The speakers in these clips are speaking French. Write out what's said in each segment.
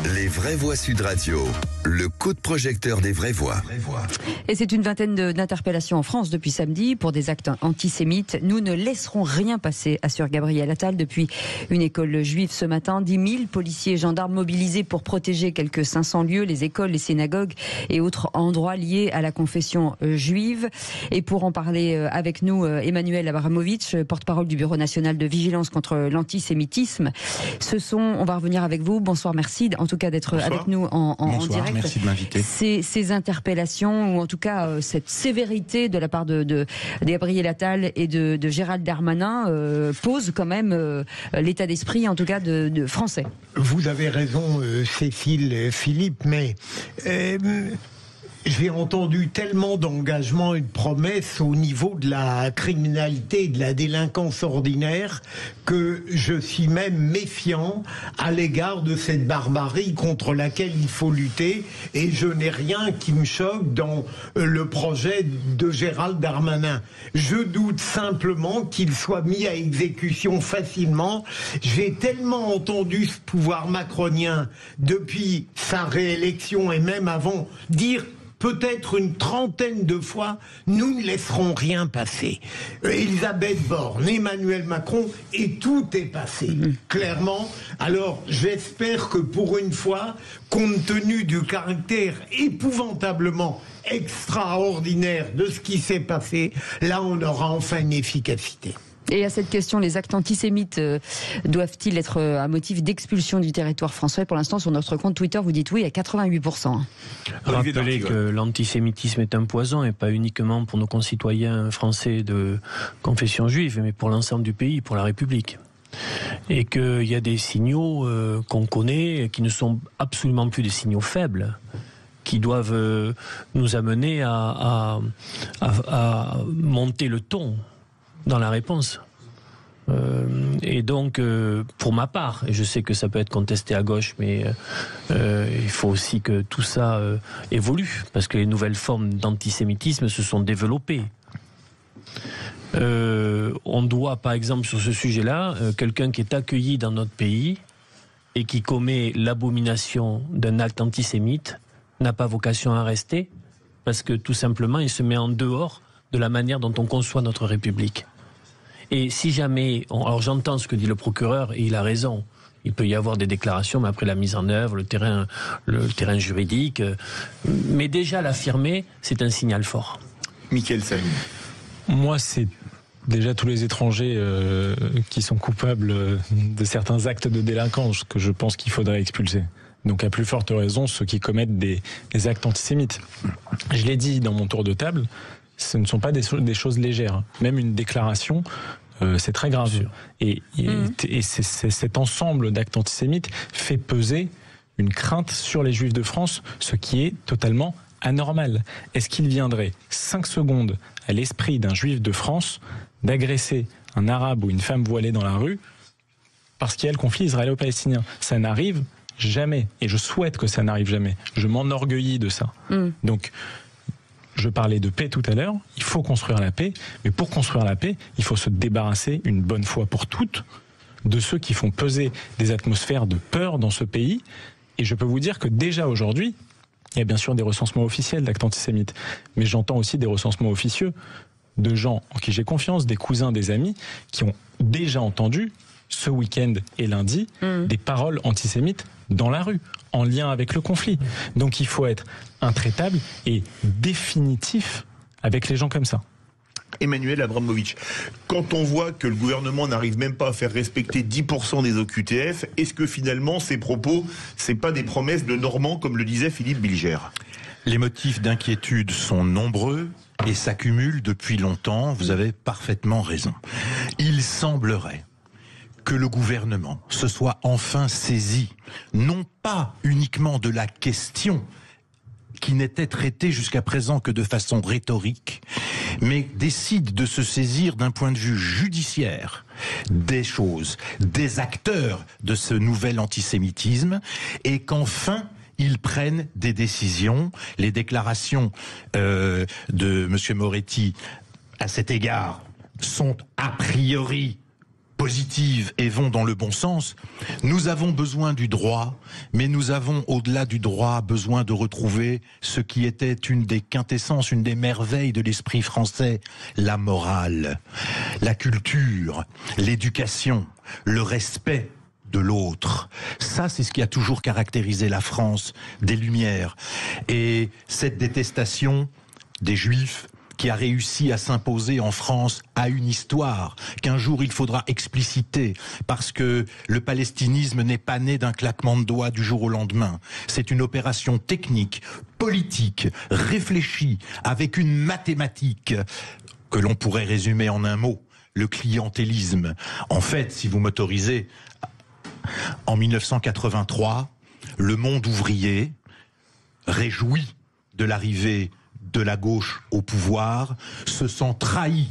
Les vraies voix Sud Radio, le coup de projecteur des vraies voix. Et c'est une vingtaine d'interpellations en France depuis samedi pour des actes antisémites. Nous ne laisserons rien passer, assure Gabriel Attal. Depuis une école juive ce matin, 10 000 policiers et gendarmes mobilisés pour protéger quelques 500 lieux, les écoles, les synagogues et autres endroits liés à la confession juive. Et pour en parler avec nous, Emmanuel Abramovitch, porte-parole du Bureau national de vigilance contre l'antisémitisme. On va revenir avec vous. Bonsoir, merci en tout cas d'être avec nous en direct. Merci de m'inviter. Ces interpellations, ou en tout cas cette sévérité de la part de Gabriel Attal et de Gérald Darmanin pose quand même l'état d'esprit, en tout cas de français. Vous avez raison, Cécile, Philippe, mais j'ai entendu tellement d'engagements et de promesses au niveau de la criminalité et de la délinquance ordinaire que je suis même méfiant à l'égard de cette barbarie contre laquelle il faut lutter, et je n'ai rien qui me choque dans le projet de Gérald Darmanin. Je doute simplement qu'il soit mis à exécution facilement. J'ai tellement entendu ce pouvoir macronien depuis sa réélection et même avant dire peut-être une trentaine de fois, nous ne laisserons rien passer. Elisabeth Borne, Emmanuel Macron, et tout est passé, clairement. Alors, j'espère que pour une fois, compte tenu du caractère épouvantablement extraordinaire de ce qui s'est passé, là, on aura enfin une efficacité. Et à cette question, les actes antisémites doivent-ils être à motif d'expulsion du territoire français? Pour l'instant, sur notre compte Twitter, vous dites oui à 88%. Rappelez que l'antisémitisme est un poison, et pas uniquement pour nos concitoyens français de confession juive, mais pour l'ensemble du pays, pour la République. Et qu'il y a des signaux qu'on connaît, qui ne sont absolument plus des signaux faibles, qui doivent nous amener à monter le ton dans la réponse. Et donc, pour ma part, et je sais que ça peut être contesté à gauche, mais il faut aussi que tout ça évolue, parce que les nouvelles formes d'antisémitisme se sont développées. On doit, par exemple, sur ce sujet-là, quelqu'un qui est accueilli dans notre pays et qui commet l'abomination d'un acte antisémite n'a pas vocation à rester, parce que tout simplement, il se met en dehors de la manière dont on conçoit notre République. Et si jamais... Alors j'entends ce que dit le procureur, et il a raison. Il peut y avoir des déclarations, mais après la mise en œuvre, le terrain juridique... Mais déjà l'affirmer, c'est un signal fort. Mickaël Salmon. Moi, c'est déjà tous les étrangers qui sont coupables de certains actes de délinquance que je pense qu'il faudrait expulser. Donc à plus forte raison, ceux qui commettent des actes antisémites. Je l'ai dit dans mon tour de table, ce ne sont pas des choses légères. Même une déclaration, c'est très grave. Et cet ensemble d'actes antisémites fait peser une crainte sur les Juifs de France, ce qui est totalement anormal. Est-ce qu'il viendrait 5 secondes à l'esprit d'un Juif de France d'agresser un Arabe ou une femme voilée dans la rue parce qu'il y a le conflit israélo-palestinien? Ça n'arrive jamais. Et je souhaite que ça n'arrive jamais. Je m'enorgueillis de ça. Donc, je parlais de paix tout à l'heure, il faut construire la paix, mais pour construire la paix, il faut se débarrasser une bonne fois pour toutes de ceux qui font peser des atmosphères de peur dans ce pays. Et je peux vous dire que déjà aujourd'hui, il y a bien sûr des recensements officiels d'actes antisémites, mais j'entends aussi des recensements officieux de gens en qui j'ai confiance, des cousins, des amis, qui ont déjà entendu ce week-end et lundi des paroles antisémites dans la rue, en lien avec le conflit. Donc il faut être intraitable et définitif avec les gens comme ça. Emmanuel Abramovitch, quand on voit que le gouvernement n'arrive même pas à faire respecter 10% des OQTF, est-ce que finalement ces propos, c'est pas des promesses de Normand, comme le disait Philippe Bilger? Les motifs d'inquiétude sont nombreux et s'accumulent depuis longtemps, vous avez parfaitement raison. Il semblerait que le gouvernement se soit enfin saisi, non pas uniquement de la question qui n'était traitée jusqu'à présent que de façon rhétorique, mais décide de se saisir d'un point de vue judiciaire des choses, des acteurs de ce nouvel antisémitisme, et qu'enfin ils prennent des décisions. Les déclarations de M. Moretti à cet égard sont a priori positives et vont dans le bon sens. Nous avons besoin du droit, mais nous avons, au-delà du droit, besoin de retrouver ce qui était une des quintessences, une des merveilles de l'esprit français, la morale, la culture, l'éducation, le respect de l'autre. Ça, c'est ce qui a toujours caractérisé la France des Lumières. Et cette détestation des Juifs qui a réussi à s'imposer en France a une histoire qu'un jour il faudra expliciter, parce que le palestinisme n'est pas né d'un claquement de doigts du jour au lendemain. C'est une opération technique, politique, réfléchie, avec une mathématique que l'on pourrait résumer en un mot, le clientélisme. En fait, si vous m'autorisez, en 1983, le monde ouvrier, réjoui de l'arrivée de la gauche au pouvoir, se sent trahi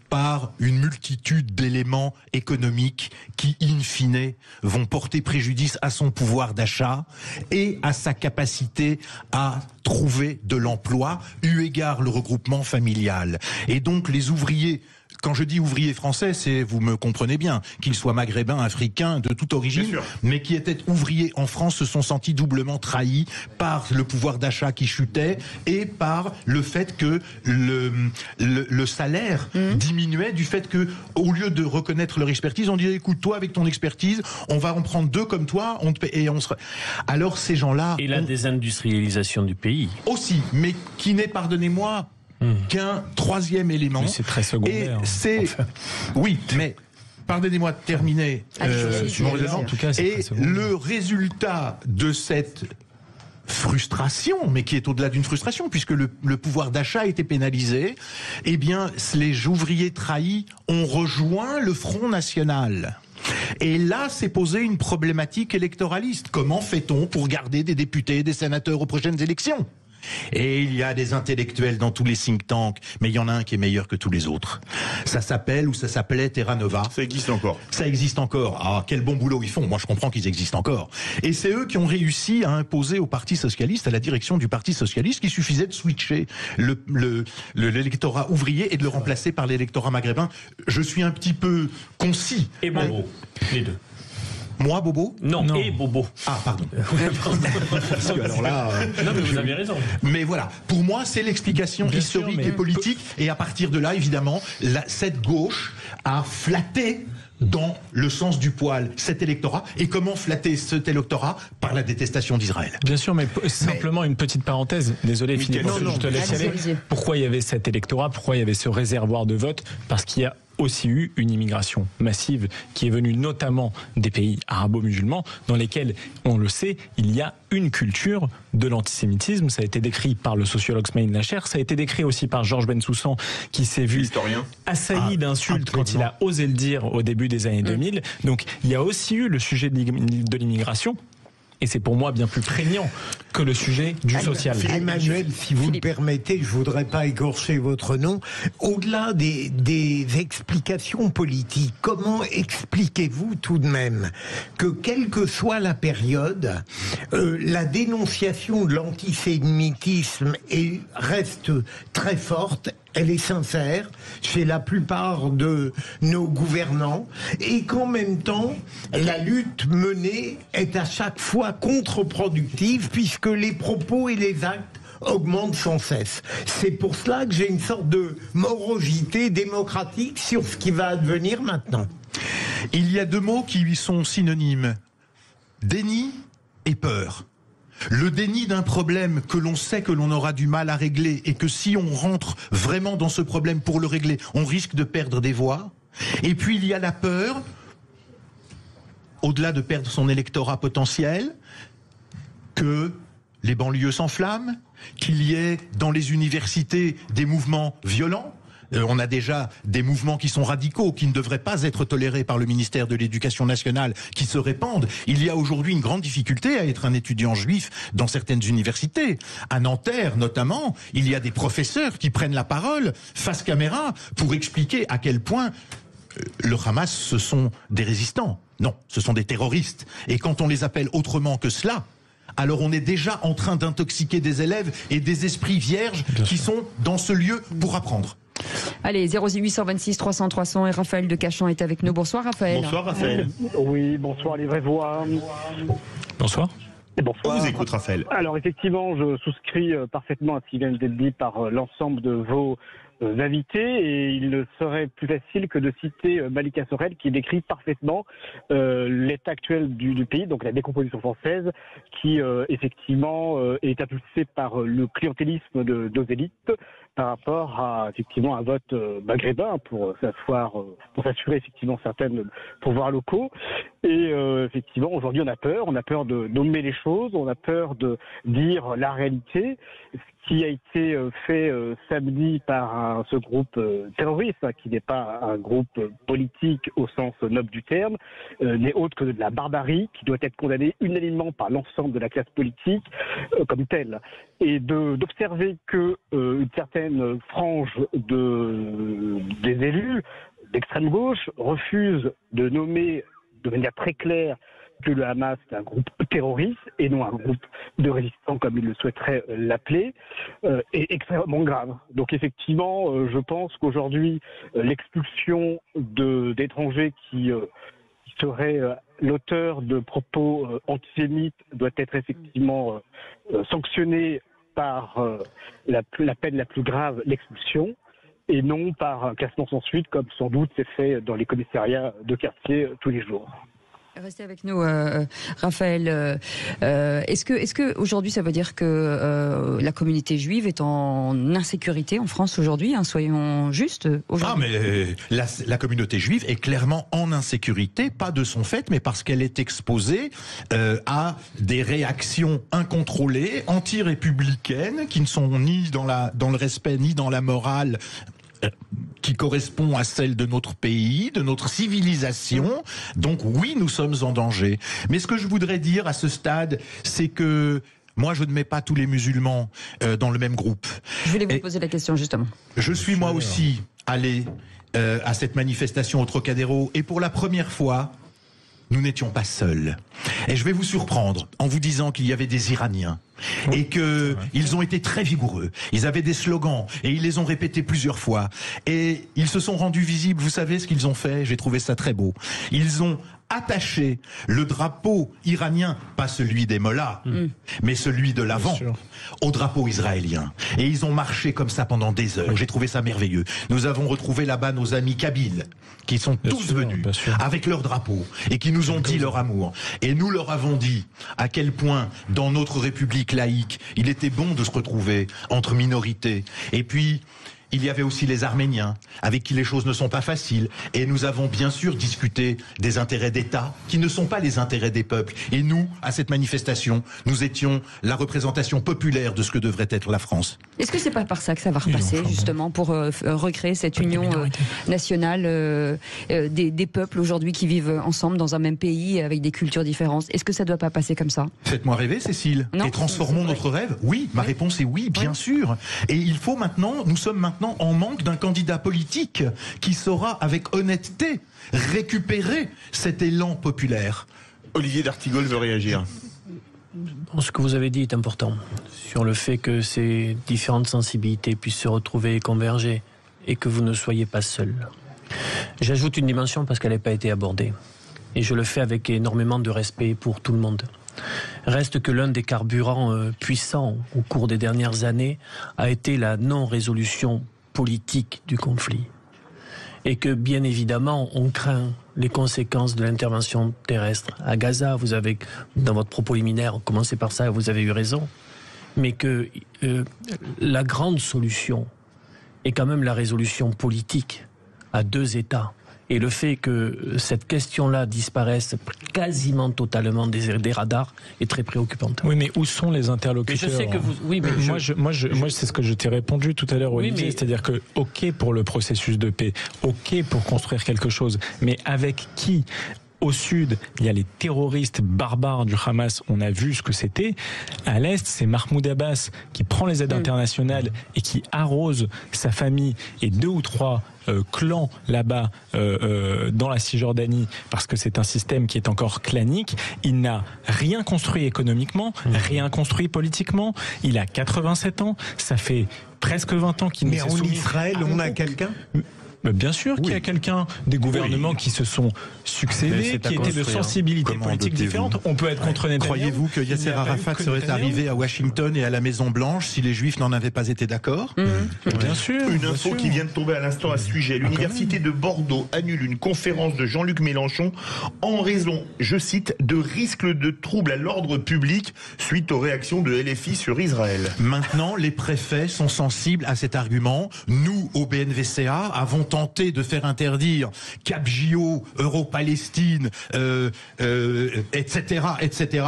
par une multitude d'éléments économiques qui, in fine, vont porter préjudice à son pouvoir d'achat et à sa capacité à trouver de l'emploi, eu égard le regroupement familial. Et donc les ouvriers, quand je dis ouvriers français, c'est, vous me comprenez bien, qu'ils soient maghrébins, africains, de toute origine, mais qui étaient ouvriers en France, se sont sentis doublement trahis par le pouvoir d'achat qui chutait et par le fait que le salaire diminuait, du fait que, au lieu de reconnaître leur expertise, on disait, écoute, toi, avec ton expertise, on va en prendre 2 comme toi, on te paie, et on se... Alors ces gens-là... Et la désindustrialisation du pays. Aussi, mais qui n'est, pardonnez-moi, qu'un 3e élément. Mais c'est très secondaire. Et c'est... Oui, mais pardonnez-moi de terminer mon raisonnement. En tout cas, c'est et très secondaire. le résultat de cette frustration, mais qui est au-delà d'une frustration, puisque le pouvoir d'achat a été pénalisé, eh bien, les ouvriers trahis ont rejoint le Front National. Et là, s'est posée une problématique électoraliste. Comment fait-on pour garder des députés et des sénateurs aux prochaines élections ? Et il y a des intellectuels dans tous les think tanks, mais il y en a un qui est meilleur que tous les autres. Ça s'appelle, ou ça s'appelait, Terra Nova. Ça existe encore. Ça existe encore. Ah, quel bon boulot ils font. Moi, je comprends qu'ils existent encore. Et c'est eux qui ont réussi à imposer au Parti Socialiste, à la direction du Parti Socialiste, qu'il suffisait de switcher l'électorat ouvrier et de le remplacer par l'électorat maghrébin. Je suis un petit peu concis. Et Bobo, les deux. Moi, Bobo ? Non, et Bobo. Ah, pardon. Parce que alors là... Non, mais vous avez raison. Mais voilà, pour moi, c'est l'explication historique et politique. Et à partir de là, évidemment, cette gauche a flatté dans le sens du poil cet électorat. Et comment flatter cet électorat ? Par la détestation d'Israël. Bien sûr, mais simplement une petite parenthèse. Désolé, Philippe, je te laisse aller. Pourquoi il y avait cet électorat ? Pourquoi il y avait ce réservoir de vote ? Parce qu'il y a aussi eu une immigration massive qui est venue notamment des pays arabo-musulmans dans lesquels, on le sait, il y a une culture de l'antisémitisme. Ça a été décrit par le sociologue Smaïl Nacher, ça a été décrit aussi par Georges Bensoussan qui s'est vu assailli d'insultes quand il a osé le dire au début des années 2000. Donc il y a aussi eu le sujet de l'immigration. Et c'est pour moi bien plus prégnant que le sujet du social. Emmanuel, si vous le permettez, je voudrais pas écorcher votre nom. Au-delà des explications politiques, comment expliquez-vous tout de même que, quelle que soit la période, la dénonciation de l'antisémitisme reste très forte? Elle est sincère chez la plupart de nos gouvernants, et qu'en même temps, la lutte menée est à chaque fois contre-productive, puisque les propos et les actes augmentent sans cesse. C'est pour cela que j'ai une sorte de morosité démocratique sur ce qui va advenir maintenant. Il y a 2 mots qui lui sont synonymes. Déni et peur. Le déni d'un problème que l'on sait que l'on aura du mal à régler et que si on rentre vraiment dans ce problème pour le régler, on risque de perdre des voix. Et puis il y a la peur, au-delà de perdre son électorat potentiel, que les banlieues s'enflamment, qu'il y ait dans les universités des mouvements violents. On a déjà des mouvements qui sont radicaux, qui ne devraient pas être tolérés par le ministère de l'Éducation nationale, qui se répandent. Il y a aujourd'hui une grande difficulté à être un étudiant juif dans certaines universités. À Nanterre, notamment, il y a des professeurs qui prennent la parole face caméra pour expliquer à quel point le Hamas, ce sont des résistants. Non, ce sont des terroristes. Et quand on les appelle autrement que cela, alors on est déjà en train d'intoxiquer des élèves et des esprits vierges qui sont dans ce lieu pour apprendre. Allez, 0826 300 300 et Raphaël de Cachan est avec nous. Bonsoir Raphaël. Bonsoir Raphaël. Oui, bonsoir les vraies voix. Bonsoir. Et bonsoir. On vous écoute Raphaël. Alors effectivement, je souscris parfaitement à ce qui vient d'être dit par l'ensemble de vos invités, et il ne serait plus facile que de citer Malika Sorel qui décrit parfaitement l'état actuel du pays, donc la décomposition française qui effectivement est impulsée par le clientélisme de nos élites par rapport à effectivement un vote maghrébin pour s'assurer effectivement certains pouvoirs locaux. Et effectivement aujourd'hui on a peur de nommer les choses, on a peur de dire la réalité. Ce qui a été fait samedi par ce groupe terroriste, qui n'est pas un groupe politique au sens noble du terme, n'est autre que de la barbarie qui doit être condamnée unanimement par l'ensemble de la classe politique comme telle. Et d'observer que une certaine frange des élus d'extrême gauche refuse de nommer de manière très claire que le Hamas est un groupe terroriste et non un groupe de résistants comme il le souhaiterait l'appeler, est extrêmement grave. Donc effectivement, je pense qu'aujourd'hui, l'expulsion d'étrangers qui seraient l'auteur de propos antisémites doit être effectivement sanctionnée par la peine la plus grave, l'expulsion, et non par un classement sans suite comme sans doute c'est fait dans les commissariats de quartier tous les jours. Restez avec nous, Raphaël. Est-ce que aujourd'hui ça veut dire que la communauté juive est en insécurité en France aujourd'hui, hein, soyons justes aujourd'hui. Mais la communauté juive est clairement en insécurité, pas de son fait, mais parce qu'elle est exposée à des réactions incontrôlées, anti-républicaines, qui ne sont ni dans le respect ni dans la morale qui correspond à celle de notre pays, de notre civilisation. Donc oui, nous sommes en danger. Mais ce que je voudrais dire à ce stade, c'est que moi, je ne mets pas tous les musulmans dans le même groupe. Je voulais vous poser la question, justement. Je suis moi aussi allé à cette manifestation au Trocadéro, et pour la première fois, nous n'étions pas seuls. Et je vais vous surprendre en vous disant qu'il y avait des Iraniens et que ils ont été très vigoureux. Ils avaient des slogans et ils les ont répétés plusieurs fois. Et ils se sont rendus visibles. Vous savez ce qu'ils ont fait? J'ai trouvé ça très beau. Ils ont attaché le drapeau iranien, pas celui des mollahs, mais celui de l'Avent, au drapeau israélien. Et ils ont marché comme ça pendant des heures. J'ai trouvé ça merveilleux. Nous avons retrouvé là-bas nos amis kabyles, qui sont tous venus avec leur drapeau et qui nous ont dit leur amour. Et nous leur avons dit à quel point, dans notre République laïque, il était bon de se retrouver entre minorités. Et puis, il y avait aussi les Arméniens, avec qui les choses ne sont pas faciles. Et nous avons bien sûr discuté des intérêts d'État, qui ne sont pas les intérêts des peuples. Et nous, à cette manifestation, nous étions la représentation populaire de ce que devrait être la France. Est-ce que c'est pas par ça que ça va repasser, justement, pour recréer cette union nationale des peuples aujourd'hui qui vivent ensemble dans un même pays, avec des cultures différentes? Est-ce que ça ne doit pas passer comme ça? Faites-moi rêver, Cécile. Non, et transformons notre rêve. Oui, ma réponse est oui, bien sûr. Et il faut maintenant, nous sommes maintenant en manque d'un candidat politique qui saura avec honnêteté récupérer cet élan populaire. Olivier d'Artigol veut réagir. Ce que vous avez dit est important, sur le fait que ces différentes sensibilités puissent se retrouver et converger, et que vous ne soyez pas seul. J'ajoute une dimension parce qu'elle n'a pas été abordée, et je le fais avec énormément de respect pour tout le monde. Reste que l'un des carburants puissants au cours des dernières années a été la non-résolution politique du conflit. Et que bien évidemment, on craint les conséquences de l'intervention terrestre à Gaza. Vous avez, dans votre propos liminaire, commencé par ça, vous avez eu raison. Mais que la grande solution est quand même la résolution politique à deux États. Et le fait que cette question-là disparaisse quasiment totalement des radars est très préoccupante. Oui, mais où sont les interlocuteurs? Mais je sais que vous... Oui, mais moi, c'est ce que je t'ai répondu tout à l'heure, Olivier. C'est-à-dire que, OK pour le processus de paix, OK pour construire quelque chose, mais avec qui? Au sud, il y a les terroristes barbares du Hamas. On a vu ce que c'était. À l'est, c'est Mahmoud Abbas qui prend les aides internationales et qui arrose sa famille et 2 ou 3 clans là-bas dans la Cisjordanie, parce que c'est un système qui est encore clanique. Il n'a rien construit économiquement, rien construit politiquement. Il a 87 ans. Ça fait presque 20 ans qu'il ne s'est soumis. Mais en Israël, on a quelqu'un ? Bien sûr qu'il y a quelqu'un, des gouvernements qui se sont succédés, qui étaient de sensibilités politiques différentes. On peut être contre Netanyahou. Croyez-vous que Yasser Arafat serait arrivé à Washington et à la Maison Blanche si les Juifs n'en avaient pas été d'accord ? Bien sûr. Une info qui vient de tomber à l'instant à ce sujet. L'université de Bordeaux annule une conférence de Jean-Luc Mélenchon en raison, je cite, de risques de troubles à l'ordre public suite aux réactions de LFI sur Israël. Maintenant, les préfets sont sensibles à cet argument. Nous, au BNVCA, avons tenté de faire interdire Cap JO, Euro-Palestine, etc., etc.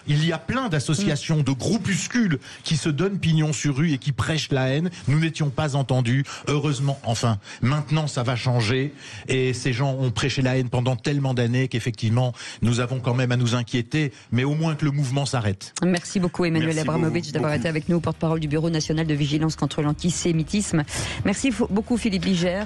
Il y a plein d'associations, de groupuscules qui se donnent pignon sur rue et qui prêchent la haine. Nous n'étions pas entendus. Heureusement, enfin, maintenant ça va changer. Et ces gens ont prêché la haine pendant tellement d'années qu'effectivement, nous avons quand même à nous inquiéter. Mais au moins que le mouvement s'arrête. Merci beaucoup Emmanuel Abramovitch d'avoir été avec nous, porte-parole du Bureau national de vigilance contre l'antisémitisme. Merci beaucoup Philippe Ligère.